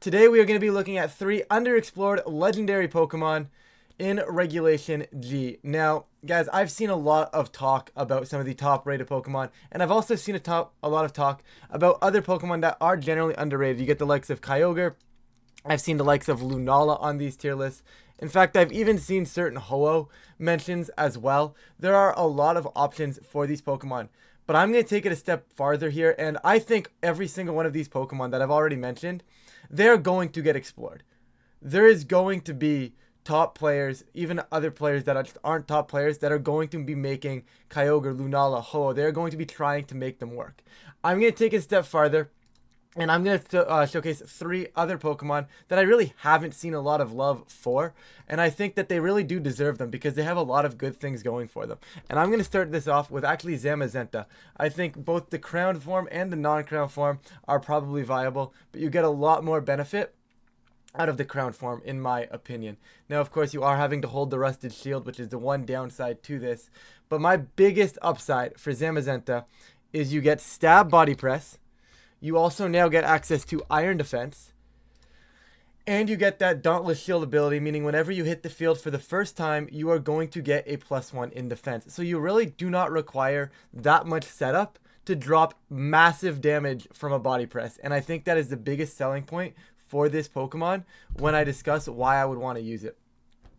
Today we are going to be looking at 3 underexplored legendary Pokemon in Regulation G. Now, guys, I've seen a lot of talk about some of the top-rated Pokemon, and I've also seen a lot of talk about other Pokemon that are generally underrated. You get the likes of Kyogre. I've seen the likes of Lunala on these tier lists. In fact, I've even seen certain Ho-Oh mentions as well. There are a lot of options for these Pokemon. But I'm going to take it a step farther here, and I think every single one of these Pokemon that I've already mentioned, they're going to get explored. There is going to be top players, even other players that aren't top players, that are going to be making Kyogre, Lunala, Ho-Oh. They're going to be trying to make them work. I'm going to take it a step farther, and I'm going to showcase 3 other Pokemon that I really haven't seen a lot of love for. And I think that they really do deserve them because they have a lot of good things going for them. And I'm going to start this off with actually Zamazenta. I think both the crowned form and the non-crowned form are probably viable, but you get a lot more benefit out of the crowned form, in my opinion. Now, of course, you are having to hold the Rusted Shield, which is the one downside to this. But my biggest upside for Zamazenta is you get Stab Body Press. You also now get access to Iron Defense. And you get that Dauntless Shield ability, meaning whenever you hit the field for the first time, you are going to get a +1 in defense. So you really do not require that much setup to drop massive damage from a body press. And I think that is the biggest selling point for this Pokemon when I discuss why I would want to use it.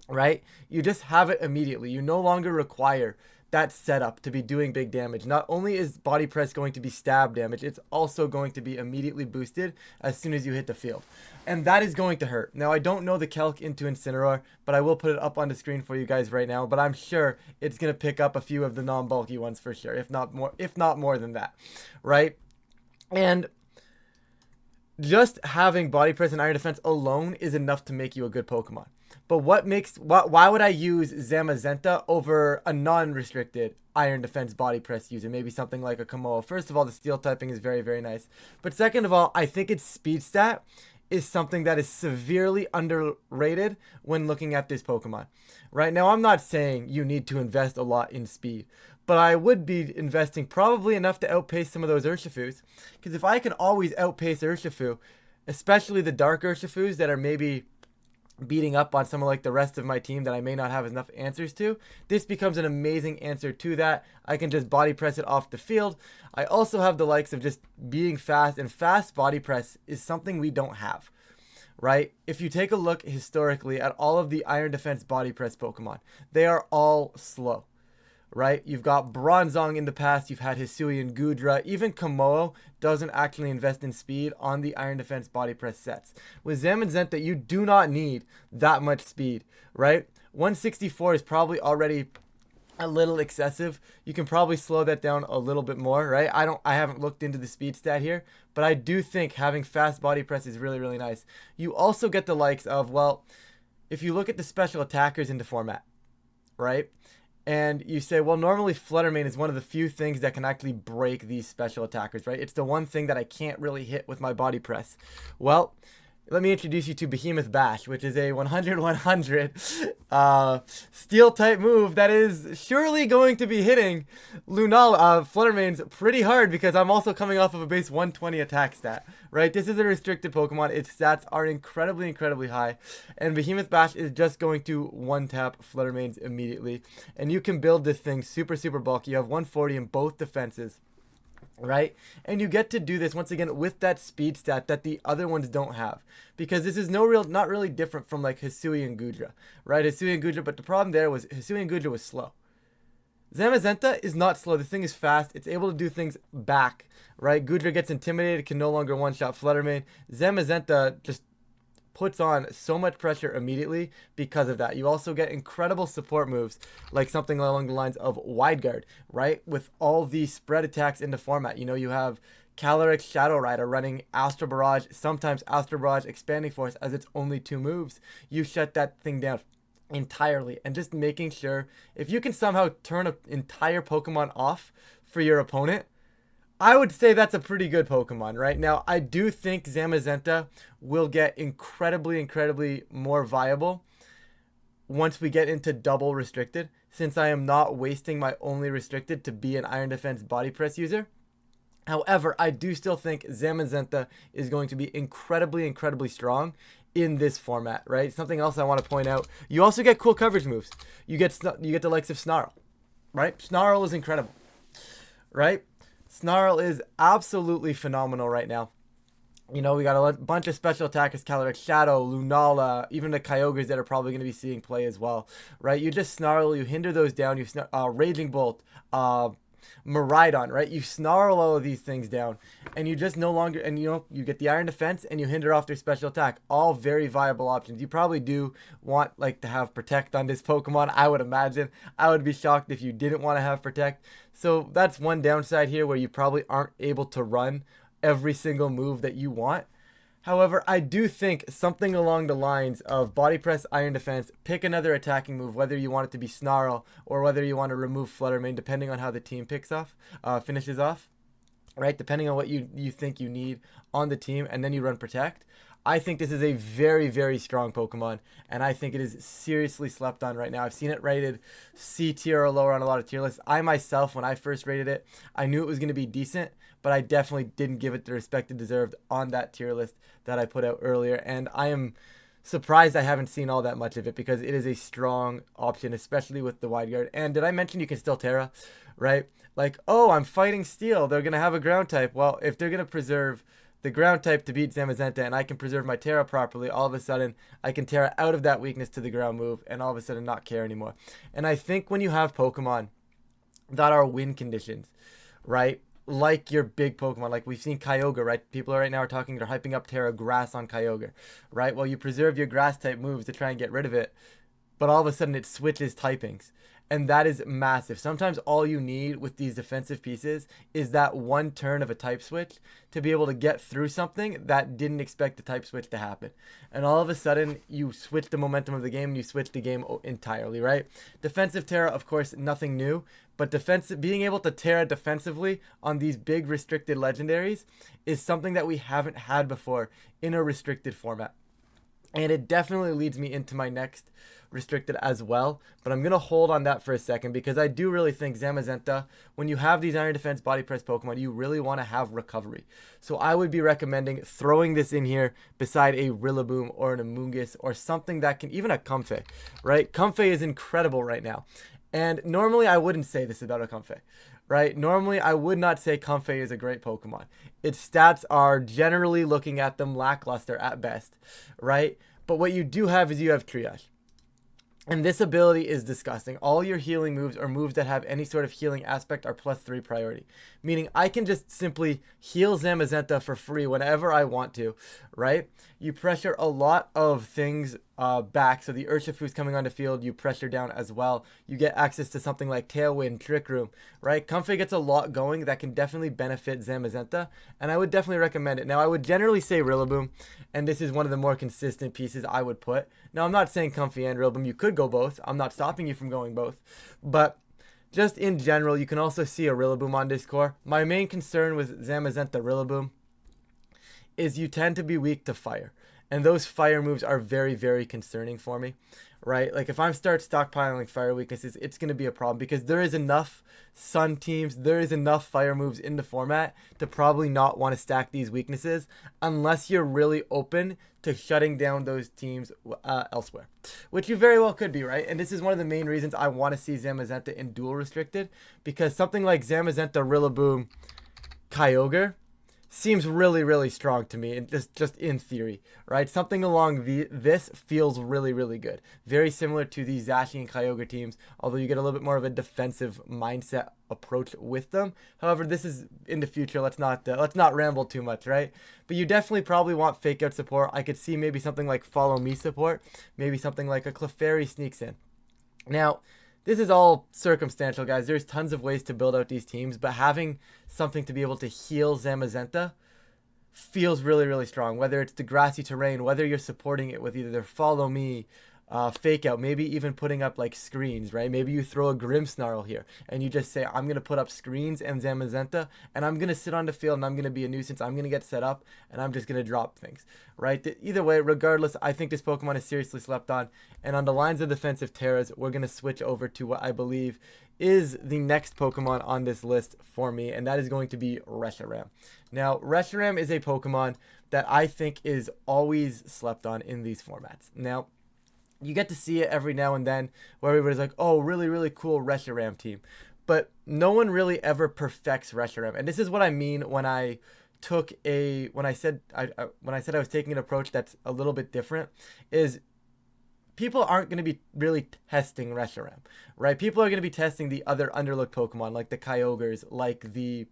Right? You just have it immediately. You no longer require that setup to be doing big damage. Not only is body press going to be stab damage, it's also going to be immediately boosted as soon as you hit the field. And that is going to hurt. Now, I don't know the calc into Incineroar, but I will put it up on the screen for you guys right now. But I'm sure it's going to pick up a few of the non-bulky ones for sure, if not more than that. Right? And just having body press and iron defense alone is enough to make you a good Pokemon. But why would I use Zamazenta over a non-restricted iron defense body press user? Maybe something like a Komodo. First of all, the steel typing is very, very nice. But second of all, I think its speed stat is something that is severely underrated when looking at this Pokemon. Right now, I'm not saying you need to invest a lot in speed, but I would be investing probably enough to outpace some of those Urshifus. Because if I can always outpace Urshifu, especially the dark Urshifus that are maybe beating up on someone like the rest of my team that I may not have enough answers to, this becomes an amazing answer to that. I can just body press it off the field. I also have the likes of just being fast, and fast body press is something we don't have, right? If you take a look historically at all of the iron defense body press Pokemon, they are all slow. Right? You've got Bronzong in the past, you've had Hisuian Gudra, even Komodo doesn't actually invest in speed on the Iron Defense body press sets. With Zamazenta, you do not need that much speed, right? 164 is probably already a little excessive. You can probably slow that down a little bit more, right? I haven't looked into the speed stat here, but I do think having fast body press is really, really nice. You also get the likes of, well, if you look at the special attackers in the format, right? And you say, well, normally Fluttermane is one of the few things that can actually break these special attackers, right? It's the one thing that I can't really hit with my body press. Well, let me introduce you to Behemoth Bash, which is a 100-100 steel type move that is surely going to be hitting Lunala, Fluttermane's pretty hard, because I'm also coming off of a base 120 attack stat, right? This is a restricted Pokemon. Its stats are incredibly, incredibly high, and Behemoth Bash is just going to one-tap Fluttermane's immediately, and you can build this thing super, super bulky. You have 140 in both defenses. Right? And you get to do this once again with that speed stat that the other ones don't have, because this is not really different from like Hisuian Gudra, right? Hisuian Gudra, but the problem there was Hisuian Gudra was slow. Zamazenta is not slow. The thing is fast. It's able to do things back, right? Gudra gets intimidated, can no longer one-shot Fluttermane. Zamazenta just puts on so much pressure immediately because of that. You also get incredible support moves, like something along the lines of Wide Guard, right? With all the spread attacks in the format. You know, you have Calyrex Shadow Rider running Astral Barrage, sometimes Astral Barrage Expanding Force as its only 2 moves. You shut that thing down entirely, and just making sure if you can somehow turn an entire Pokemon off for your opponent, I would say that's a pretty good Pokemon. Right now, I do think Zamazenta will get incredibly, incredibly more viable once we get into double restricted, since I am not wasting my only restricted to be an Iron Defense body press user. However, I do still think Zamazenta is going to be incredibly, incredibly strong in this format, right? Something else I want to point out. You also get cool coverage moves. You get the likes of Snarl, right? Snarl is incredible, right? Snarl is absolutely phenomenal right now. You know, we got a bunch of special attackers, Caloric Shadow, Lunala, even the Kyogres that are probably going to be seeing play as well, right? You just Snarl, you hinder those down, you Raging Bolt, Miraidon, right? You snarl all of these things down, and you just no longer, and you know, you get the Iron Defense, and you hinder off their special attack. All very viable options. You probably do want like to have Protect on this Pokemon, I would imagine. I would be shocked if you didn't want to have Protect. So that's one downside here where you probably aren't able to run every single move that you want. However, I do think something along the lines of Body Press, Iron Defense, pick another attacking move, whether you want it to be Snarl or whether you want to remove Flutter Mane, depending on how the team finishes off, right? Depending on what you think you need on the team, and then you run Protect. I think this is a very, very strong Pokemon, and I think it is seriously slept on right now. I've seen it rated C tier or lower on a lot of tier lists. I myself, when I first rated it, I knew it was going to be decent, but I definitely didn't give it the respect it deserved on that tier list that I put out earlier, and I am surprised I haven't seen all that much of it because it is a strong option, especially with the Wide Guard. And did I mention you can still Terra, right? Like, oh, I'm fighting Steel. They're going to have a ground type. Well, if they're going to preserve the ground type to beat Zamazenta and I can preserve my Terra properly, all of a sudden I can Terra out of that weakness to the ground move and all of a sudden not care anymore. And I think when you have Pokemon that are win conditions, right? Like your big Pokemon, like we've seen Kyogre, right? People right now are talking, they're hyping up Terra Grass on Kyogre, right? Well, you preserve your Grass type moves to try and get rid of it, but all of a sudden it switches typings. And that is massive. Sometimes all you need with these defensive pieces is that one turn of a type switch to be able to get through something that didn't expect the type switch to happen. And all of a sudden, you switch the momentum of the game and you switch the game entirely, right? Defensive Terra, of course, nothing new. But being able to Terra defensively on these big restricted legendaries is something that we haven't had before in a restricted format. And it definitely leads me into my next restricted as well, but I'm going to hold on that for a second because I do really think Zamazenta, when you have these Iron Defense Body Press Pokemon, you really want to have recovery. So I would be recommending throwing this in here beside a Rillaboom or an Amoonguss or something that can, even a Comfey, right? Comfey is incredible right now. And normally I wouldn't say this about a Comfey, right? Normally I would not say Comfey is a great Pokemon. Its stats are generally, looking at them, lackluster at best, right? But what you do have is you have Triage. And this ability is disgusting. All your healing moves or moves that have any sort of healing aspect are +3 priority. Meaning I can just simply heal Zamazenta for free whenever I want to, right? You pressure a lot of things back. So the Urshifu's coming onto field, you pressure down as well. You get access to something like Tailwind, Trick Room, right? Comfey gets a lot going that can definitely benefit Zamazenta, and I would definitely recommend it. Now, I would generally say Rillaboom, and this is one of the more consistent pieces I would put. Now, I'm not saying Comfey and Rillaboom. You could go both. I'm not stopping you from going both. But just in general, you can also see a Rillaboom on this core. My main concern with Zamazenta Rillaboom is you tend to be weak to fire. And those fire moves are very, very concerning for me, right? Like if I start stockpiling fire weaknesses, it's going to be a problem because there is enough sun teams, there is enough fire moves in the format to probably not want to stack these weaknesses unless you're really open to shutting down those teams elsewhere, which you very well could be, right? And this is one of the main reasons I want to see Zamazenta in dual restricted, because something like Zamazenta, Rillaboom, Kyogre seems really, really strong to me, and just in theory, right? Something along this feels really, really good. Very similar to the Zashi and Kyogre teams, although you get a little bit more of a defensive mindset approach with them. However, this is in the future. Let's not ramble too much, right? But you definitely probably want fake out support. I could see maybe something like Follow Me support, maybe something like a Clefairy sneaks in. Now, this is all circumstantial, guys. There's tons of ways to build out these teams, but having something to be able to heal Zamazenta feels really, really strong. Whether it's the grassy terrain, whether you're supporting it with either their Follow Me, fake out, maybe even putting up like screens, right? Maybe you throw a Grimmsnarl here and you just say, I'm going to put up screens and Zamazenta and I'm going to sit on the field and I'm going to be a nuisance. I'm going to get set up and I'm just going to drop things, right? Either way, regardless, I think this Pokemon is seriously slept on. And on the lines of defensive Terras, we're going to switch over to what I believe is the next Pokemon on this list for me, and that is going to be Reshiram. Now, Reshiram is a Pokemon that I think is always slept on in these formats. Now, you get to see it every now and then where everybody's like, oh, really, really cool Reshiram team. But no one really ever perfects Reshiram. And this is what I mean when I said I was taking an approach that's a little bit different, is people aren't going to be really testing Reshiram, right? People are going to be testing the other underlooked Pokemon like the Kyogres, like the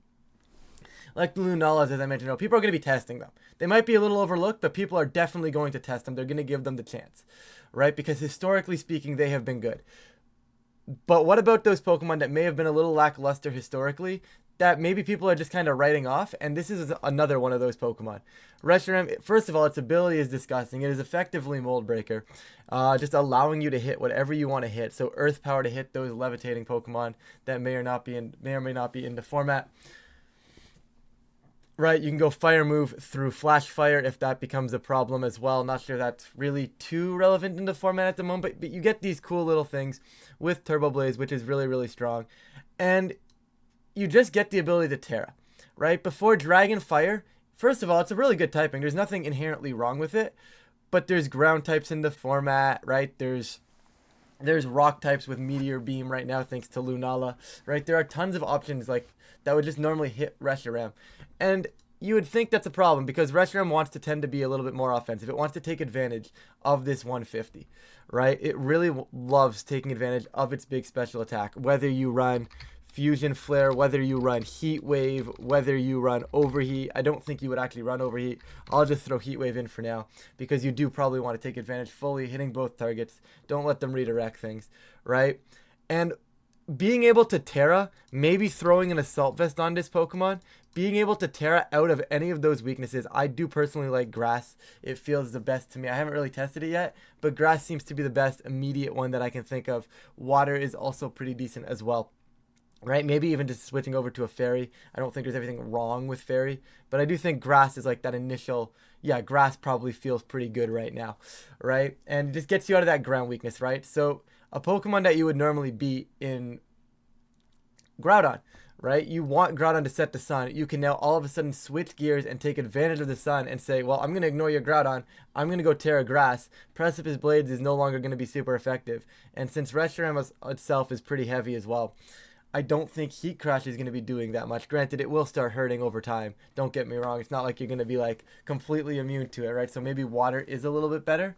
Lunalas, as I mentioned. No, people are going to be testing them. They might be a little overlooked, but people are definitely going to test them. They're going to give them the chance, right? Because historically speaking, they have been good. But what about those Pokemon that may have been a little lackluster historically, that maybe people are just kind of writing off? And this is another one of those Pokemon. Reshiram, first of all, its ability is disgusting. It is effectively Mold Breaker, just allowing you to hit whatever you want to hit. So Earth Power to hit those levitating Pokemon that may or may not be in the format. Right, you can go Fire Move through Flash Fire if that becomes a problem as well. Not sure that's really too relevant in the format at the moment, but you get these cool little things with Turbo Blaze, which is really, really strong. And you just get the ability to Terra, right? Before Dragon Fire, first of all, it's a really good typing. There's nothing inherently wrong with it, but there's ground types in the format, right? There's rock types with Meteor Beam right now, thanks to Lunala, right? There are tons of options like that would just normally hit Reshiram. And you would think that's a problem because Reshiram wants to tend to be a little bit more offensive. It wants to take advantage of this 150, right? It really loves taking advantage of its big special attack, whether you run Fusion Flare, whether you run Heat Wave, whether you run Overheat. I don't think you would actually run Overheat. I'll just throw Heat Wave in for now because you do probably want to take advantage fully, hitting both targets. Don't let them redirect things, right? And being able to Terra, maybe throwing an Assault Vest on this Pokemon, being able to Terra out of any of those weaknesses. I do personally like Grass. It feels the best to me. I haven't really tested it yet, but Grass seems to be the best immediate one that I can think of. Water is also pretty decent as well. Right, maybe even just switching over to a Fairy. I don't think there's anything wrong with Fairy, but I do think Grass is like that initial, Grass probably feels pretty good right now, right? And it just gets you out of that ground weakness, right? So a Pokemon that you would normally beat in Groudon, right? You want Groudon to set the sun. You can now all of a sudden switch gears and take advantage of the sun and say, well, I'm going to ignore your Groudon. I'm going to go Terra Grass. Precipice Blades is no longer going to be super effective. And since Reshiram itself is pretty heavy as well, I don't think Heat Crash is going to be doing that much. Granted, it will start hurting over time. Don't get me wrong. It's not like you're going to be like completely immune to it, right? So maybe Water is a little bit better,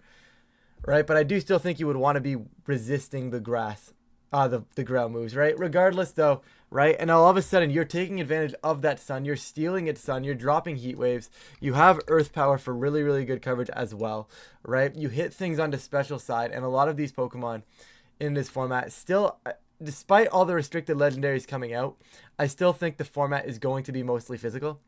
right? But I do still think you would want to be resisting the grass, the ground moves, right? Regardless though, right? And all of a sudden you're taking advantage of that sun. You're stealing its sun. You're dropping Heat Waves. You have Earth Power for really, really good coverage as well, right? You hit things on the special side, and a lot of these Pokemon in this format still, despite all the restricted legendaries coming out, I still think the format is going to be mostly physical,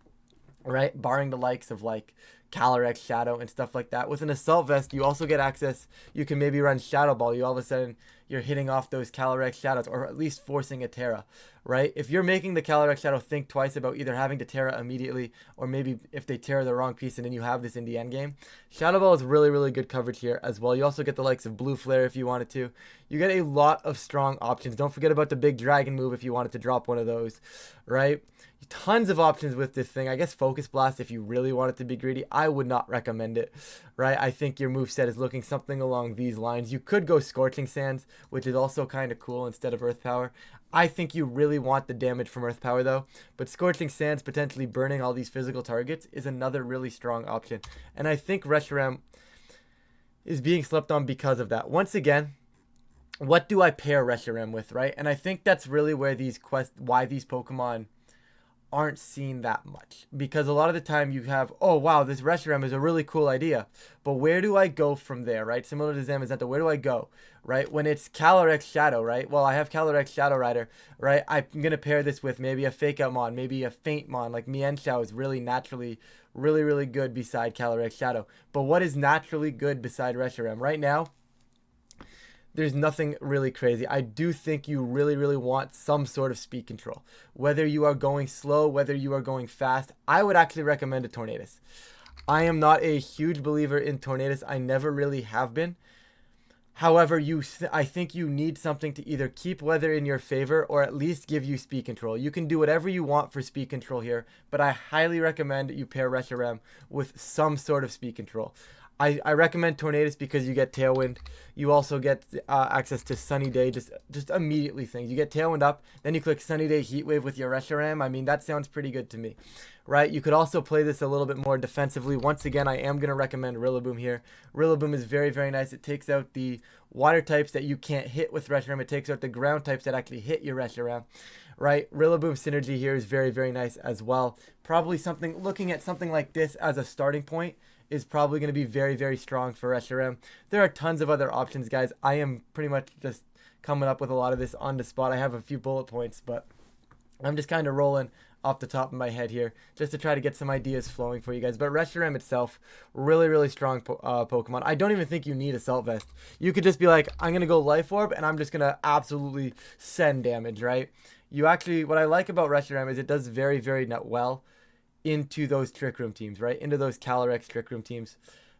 right? Barring the likes of like Calyrex, Shadow, and stuff like that. With an Assault Vest, you also get access. You can maybe run Shadow Ball. You all of a sudden, you're hitting off those Calyrex Shadows, or at least forcing a Terra, right? If you're making the Calyrex Shadow think twice about either having to Terra immediately, or maybe if they Terra the wrong piece and then you have this in the end game, Shadow Ball is really, really good coverage here as well. You also get the likes of Blue Flare if you wanted to. You get a lot of strong options. Don't forget about the big Dragon move if you wanted to drop one of those, right? Tons of options with this thing. I guess Focus Blast if you really wanted to be greedy. I would not recommend it, right? I think your moveset is looking something along these lines. You could go Scorching Sands, which is also kind of cool instead of Earth Power. I think you really want the damage from Earth Power though, but Scorching Sands potentially burning all these physical targets is another really strong option. And I think Reshiram is being slept on because of that. Once again, what do I pair Reshiram with, right? And I think that's really where why these Pokemon aren't seen that much, because a lot of the time you have, oh wow, this Reshiram is a really cool idea, but where do I go from there, right? Similar to Zamazenta, where do I go, right? When it's Calyrex Shadow, right? Well, I have Calyrex Shadow Rider, right? I'm gonna pair this with maybe a Fake Out Mon, maybe a Feint Mon. Like Mienshao is really naturally really, really good beside Calyrex Shadow, but what is naturally good beside Reshiram right now? there's nothing really crazy. I do think you really, really want some sort of speed control. Whether you are going slow, whether you are going fast, I would actually recommend a Tornadus. I am not a huge believer in Tornadus. I never really have been. However, I think you need something to either keep weather in your favor or at least give you speed control. You can do whatever you want for speed control here, but I highly recommend you pair Reshiram with some sort of speed control. I recommend Tornadus because you get Tailwind. You also get access to Sunny Day, just immediately things. You get Tailwind up, then you click Sunny Day Heatwave with your Reshiram. I mean, that sounds pretty good to me, right? You could also play this a little bit more defensively. Once again, I am going to recommend Rillaboom here. Rillaboom is very, very nice. It takes out the water types that you can't hit with Reshiram. It takes out the ground types that actually hit your Reshiram. Right, Rillaboom synergy here is very, very nice as well. Probably looking at something like this as a starting point is probably going to be very, very strong for Reshiram. There are tons of other options, guys. I am pretty much just coming up with a lot of this on the spot. I have a few bullet points, but I'm just kind of rolling off the top of my head here just to try to get some ideas flowing for you guys. But Reshiram itself, really, really strong Pokemon. I don't even think you need Assault Vest. You could just be like, I'm going to go Life Orb, and I'm just going to absolutely send damage, right? What I like about Reshiram is it does very, very well into those Trick Room teams, right? Into those Calyrex Trick Room teams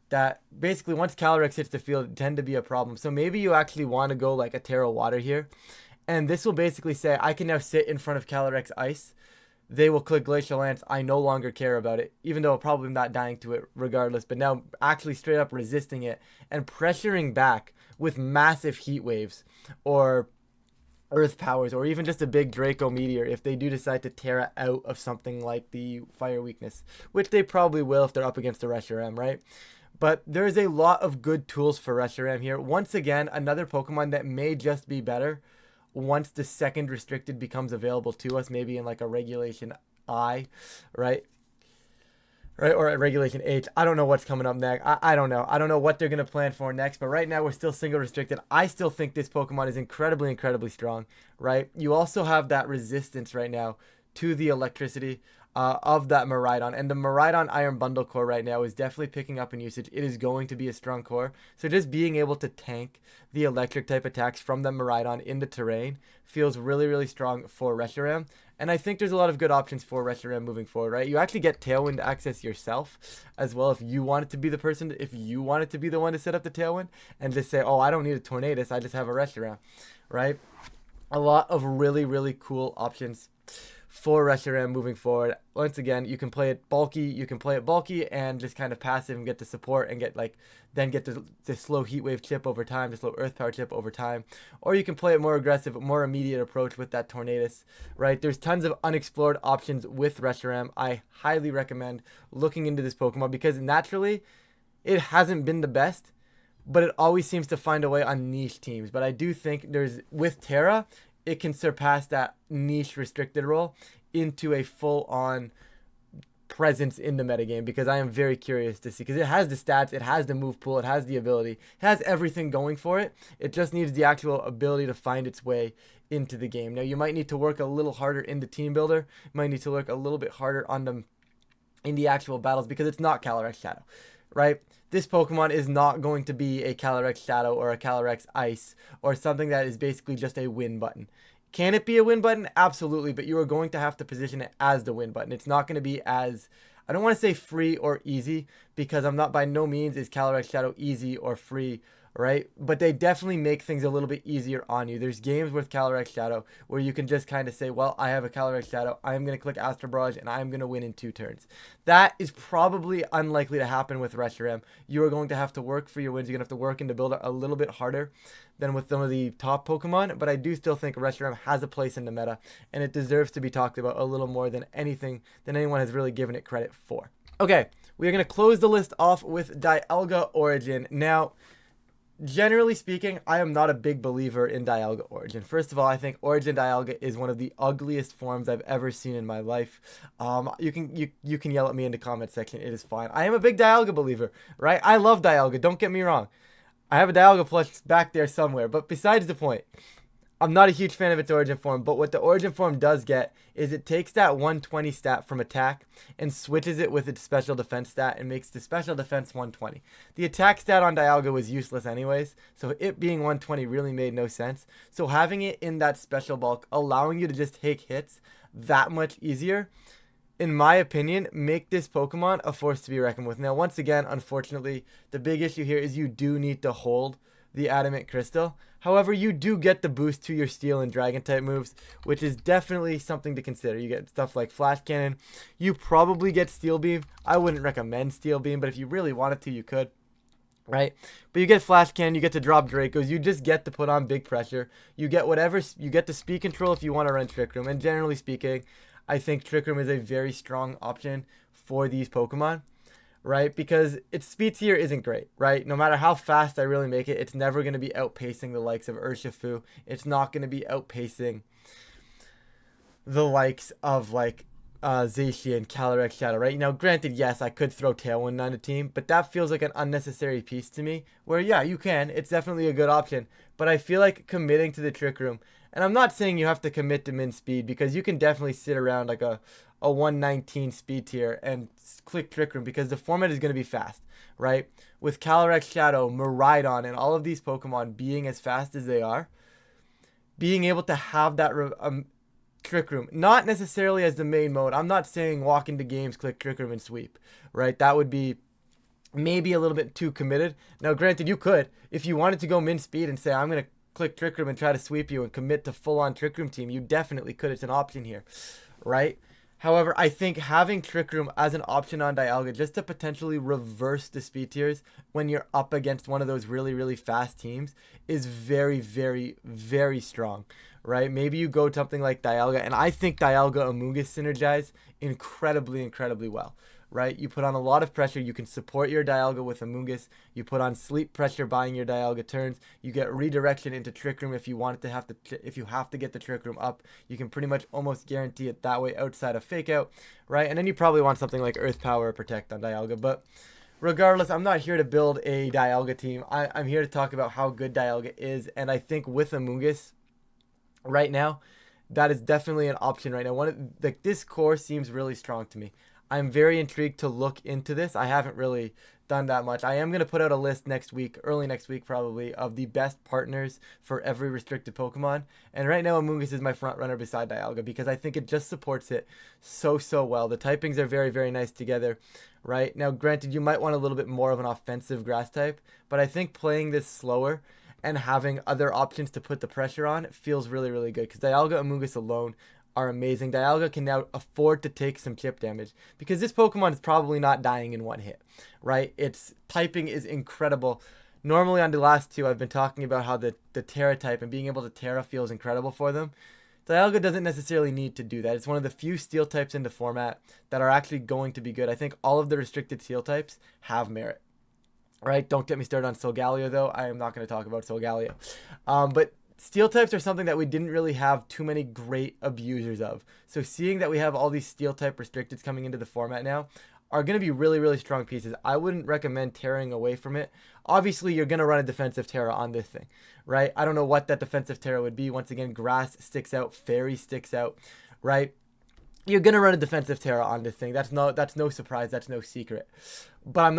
that basically once Calyrex hits the field tend to be a problem. So maybe you actually want to go like a Terra Water here. And this will basically say, I can now sit in front of Calyrex Ice. They will click Glacial Lance. I no longer care about it, even though I'm probably not dying to it regardless. But now actually straight up resisting it and pressuring back with massive heat waves or Earth powers, or even just a big Draco Meteor if they do decide to Terra out of something like the Fire Weakness, which they probably will if they're up against a Reshiram, right? But there's a lot of good tools for Reshiram here. Once again, another Pokemon that may just be better once the second restricted becomes available to us, maybe in like a Regulation I, right? Right, or at Regulation H. I don't know what's coming up next. I don't know. I don't know what they're going to plan for next, but right now we're still single restricted. I still think this Pokemon is incredibly, incredibly strong, right? You also have that resistance right now to the electricity of that Miraidon, and the Miraidon Iron Bundle core right now is definitely picking up in usage. It is going to be a strong core, so just being able to tank the electric type attacks from the Miraidon in the terrain feels really, really strong for Reshiram. And I think there's a lot of good options for Reshiram moving forward, right? You actually get Tailwind access yourself as well if you want it to be the person, if you want it to be the one to set up the Tailwind and just say, oh, I don't need a Tornadus, I just have a Reshiram, right? A lot of really, really cool options for Reshiram moving forward. Once again, you can play it bulky, and just kind of passive and get the support and get the slow heat wave chip over time, the slow earth power chip over time. Or you can play it more aggressive, more immediate approach with that Tornadus, right? There's tons of unexplored options with Reshiram. I highly recommend looking into this Pokemon because naturally it hasn't been the best, but it always seems to find a way on niche teams. But I do think with Terra, it can surpass that niche restricted role into a full-on presence in the metagame, because I am very curious to see, because it has the stats, it has the move pool, it has the ability, it has everything going for it. It just needs the actual ability to find its way into the game. Now, you might need to work a little harder in the team builder, you might need to work a little bit harder on them in the actual battles, because it's not Calyrex Shadow, right? This Pokemon is not going to be a Calyrex Shadow or a Calyrex Ice or something that is basically just a win button. Can it be a win button? Absolutely, but you are going to have to position it as the win button. It's not going to be as, I don't want to say free or easy, because I'm not, by no means is Calyrex Shadow easy or free, right? But they definitely make things a little bit easier on you. There's games with Calyrex Shadow where you can just kind of say, well, I have a Calyrex Shadow, I'm going to click Astral Barrage, and I'm going to win in 2 turns. That is probably unlikely to happen with Reshiram. You are going to have to work for your wins. You're going to have to work into build a little bit harder than with some of the top Pokemon, but I do still think Reshiram has a place in the meta, and it deserves to be talked about a little more than anyone has really given it credit for. Okay, we are going to close the list off with Dialga-origin. Now, generally speaking, I am not a big believer in Dialga-origin. First of all, I think Origin Dialga is one of the ugliest forms I've ever seen in my life. You can yell at me in the comment section. It is fine. I am a big Dialga believer, right? I love Dialga. Don't get me wrong. I have a Dialga plush back there somewhere. But besides the point, I'm not a huge fan of its origin form, but what the origin form does get is it takes that 120 stat from attack and switches it with its special defense stat and makes the special defense 120. The attack stat on Dialga was useless anyways, so it being 120 really made no sense. So having it in that special bulk, allowing you to just take hits that much easier, in my opinion, make this Pokemon a force to be reckoned with. Now, once again, unfortunately, the big issue here is you do need to hold the Adamant Crystal. However, you do get the boost to your Steel and Dragon type moves, which is definitely something to consider. You get stuff like Flash Cannon. You probably get Steel Beam. I wouldn't recommend Steel Beam, but if you really wanted to, you could. Right? But you get Flash Cannon, you get to drop Dracos, you just get to put on big pressure. You get whatever, you get the speed control if you want to run Trick Room. And generally speaking, I think Trick Room is a very strong option for these Pokemon. Right? Because its speed tier isn't great, right? No matter how fast I really make it, it's never going to be outpacing the likes of Urshifu. It's not going to be outpacing the likes of, like, Zacian, Calyrex, Shadow, right? Now, granted, yes, I could throw Tailwind on a team, but that feels like an unnecessary piece to me, where, yeah, you can. It's definitely a good option, but I feel like committing to the Trick Room, and I'm not saying you have to commit to min speed, because you can definitely sit around like a 119 speed tier and click Trick Room, because the format is going to be fast, right? With Calyrex, Shadow, Miraidon, and all of these Pokemon being as fast as they are, being able to have that Trick Room, not necessarily as the main mode. I'm not saying walk into games, click Trick Room, and sweep, right? That would be maybe a little bit too committed. Now, granted, you could, if you wanted to go min speed and say, I'm going to click Trick Room and try to sweep you and commit to full-on Trick Room team, you definitely could. It's an option here, right? However, I think having Trick Room as an option on Dialga just to potentially reverse the speed tiers when you're up against one of those really, really fast teams is very, very, very strong, right? Maybe you go something like Dialga, and I think Dialga Amoonguss synergize incredibly, incredibly well, right? You put on a lot of pressure. You can support your Dialga with Amoonguss. You put on sleep pressure buying your Dialga turns. You get redirection into Trick Room if you want it to if you have to get the Trick Room up. You can pretty much almost guarantee it that way outside of Fake Out, right? And then you probably want something like Earth Power or Protect on Dialga. But regardless, I'm not here to build a Dialga team. I'm here to talk about how good Dialga is. And I think with Amoonguss right now, that is definitely an option right now. This core seems really strong to me. I'm very intrigued to look into this. I haven't really done that much. I am going to put out a list next week, early next week probably, of the best partners for every restricted Pokemon. And right now, Amoonguss is my front runner beside Dialga because I think it just supports it so well. The typings are very, very nice together, right? Now, granted, you might want a little bit more of an offensive grass type, but I think playing this slower and having other options to put the pressure on feels really, really good because Dialga and Amoonguss alone are amazing. Dialga can now afford to take some chip damage because this Pokemon is probably not dying in one hit, right? Its typing is incredible. Normally on the last two, I've been talking about how the Terra type and being able to Terra feels incredible for them. Dialga doesn't necessarily need to do that. It's one of the few steel types in the format that are actually going to be good. I think all of the restricted steel types have merit, right? Don't get me started on Solgaleo, though. I am not going to talk about Solgaleo. But steel types are something that we didn't really have too many great abusers of. So seeing that we have all these steel type restricteds coming into the format now are going to be really, really strong pieces. I wouldn't recommend tearing away from it. Obviously, you're going to run a defensive Terra on this thing, right? I don't know what that defensive Terra would be. Once again, Grass sticks out, Fairy sticks out, right? You're going to run a defensive Terra on this thing. That's no surprise. That's no secret. But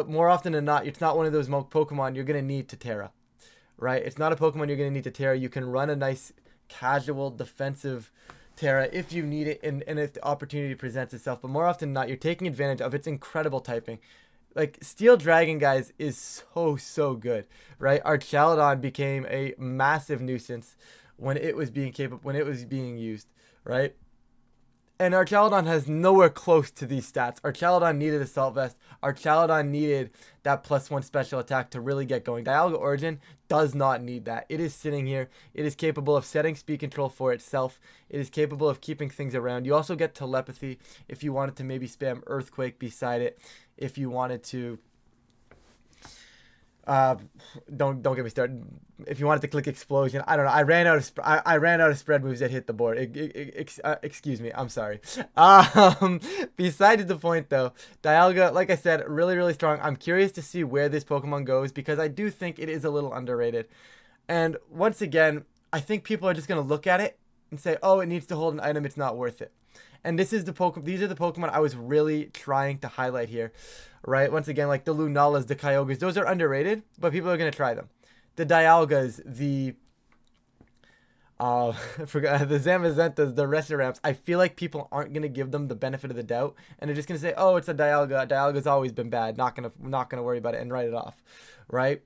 more often than not, it's not one of those Pokemon you're going to need to Terra. Right? It's not a Pokemon you're going to need to Terra. You can run a nice casual defensive Terra if you need it and if the opportunity presents itself. But more often than not, you're taking advantage of its incredible typing. Like, Steel Dragon, guys, is so good, right? Archaludon became a massive nuisance when it was being used, right? And Archaludon has nowhere close to these stats. Archaludon needed Assault Vest. Archaludon needed that +1 special attack to really get going. Dialga-origin does not need that. It is sitting here. It is capable of setting speed control for itself. It is capable of keeping things around. You also get Telepathy if you wanted to maybe spam Earthquake beside it. If you wanted to... don't get me started. If you wanted to click Explosion, I don't know. I ran out of spread moves that hit the board. Excuse me. I'm sorry. Besides the point though, Dialga, like I said, really, really strong. I'm curious to see where this Pokemon goes because I do think it is a little underrated. And once again, I think people are just going to look at it and say, oh, it needs to hold an item, it's not worth it. And these are the Pokemon I was really trying to highlight here, right? Once again, like the Lunalas, the Kyogres, those are underrated, but people are going to try them. The Dialgas, the I forgot, the Zamazentas, the Reshiramps, I feel like people aren't going to give them the benefit of the doubt, and they're just going to say, oh, it's a Dialga. Dialga's always been bad. Not going to worry about it and write it off, right?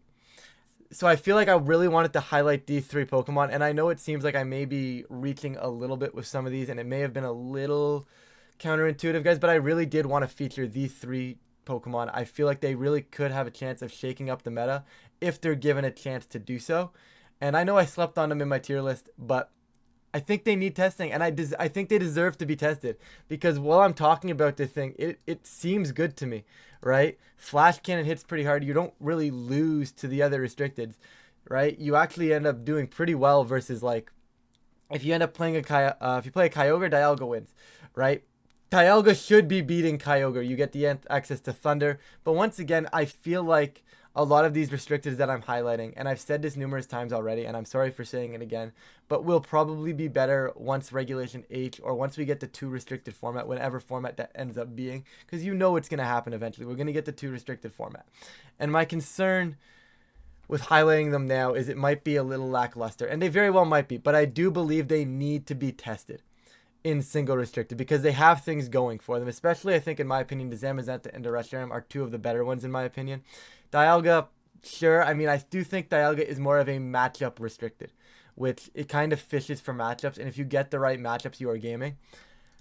So I feel like I really wanted to highlight these 3 Pokemon, and I know it seems like I may be reaching a little bit with some of these, and it may have been a little counterintuitive, guys, but I really did want to feature these 3 Pokemon. I feel like they really could have a chance of shaking up the meta if they're given a chance to do so. And I know I slept on them in my tier list, but I think they need testing, and I think they deserve to be tested, because while I'm talking about this thing, it seems good to me, right? Flash Cannon hits pretty hard. You don't really lose to the other restricteds, right? You actually end up doing pretty well versus, like, if you end up playing if you play a Kyogre, Dialga wins, right? Dialga should be beating Kyogre. You get the access to Thunder, but once again, I feel like a lot of these restricteds that I'm highlighting, and I've said this numerous times already, and I'm sorry for saying it again, but will probably be better once Regulation H, or once we get the 2 restricted format, whatever format that ends up being, because you know it's going to happen eventually. We're going to get the 2 restricted format. And my concern with highlighting them now is it might be a little lackluster, and they very well might be, but I do believe they need to be tested in single restricted, because they have things going for them, especially, I think, in my opinion, the Zamazenta and the Reshiram are 2 of the better ones in my opinion. Dialga, sure, I mean, I do think Dialga is more of a matchup restricted, which it kind of fishes for matchups, and if you get the right matchups, you are gaming.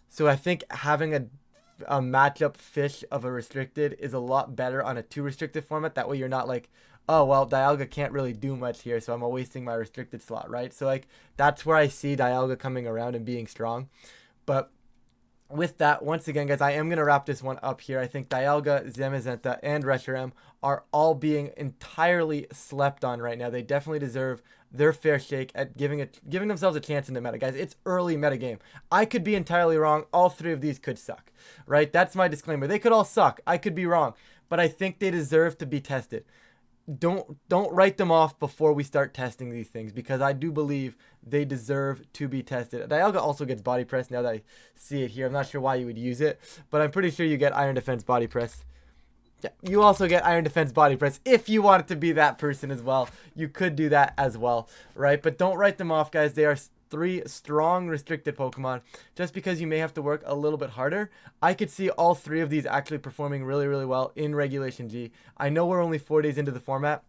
So I think having a matchup fish of a restricted is a lot better on a 2 restricted format. That way you're not like, oh, well, Dialga can't really do much here, so I'm wasting my restricted slot, right? So, like, that's where I see Dialga coming around and being strong. But with that, once again, guys, I am going to wrap this one up here. I think Dialga, Zamazenta, and Reshiram are all being entirely slept on right now. They definitely deserve their fair shake at giving themselves a chance in the meta, guys. It's early meta game. I could be entirely wrong. All 3 of these could suck, right? That's my disclaimer. They could all suck. I could be wrong, but I think they deserve to be tested. Don't write them off before we start testing these things, because I do believe they deserve to be tested. Dialga also gets body press now that I see it here. I'm not sure why you would use it, but I'm pretty sure you get Iron Defense body press. Yeah, you also get Iron Defense body press if you want it to be that person as well. You could do that as well, right? But don't write them off, guys. They are 3 strong restricted Pokemon. Just because you may have to work a little bit harder, I could see all 3 of these actually performing really, really well in Regulation G. I know we're only 4 days into the format,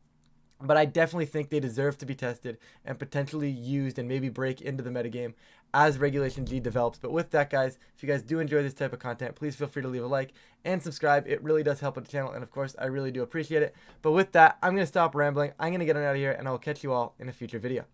but I definitely think they deserve to be tested and potentially used and maybe break into the metagame as Regulation G develops. But with that, guys, if you guys do enjoy this type of content, please feel free to leave a like and subscribe. It really does help out the channel, and of course, I really do appreciate it. But with that, I'm going to stop rambling. I'm going to get on out of here, and I will catch you all in a future video.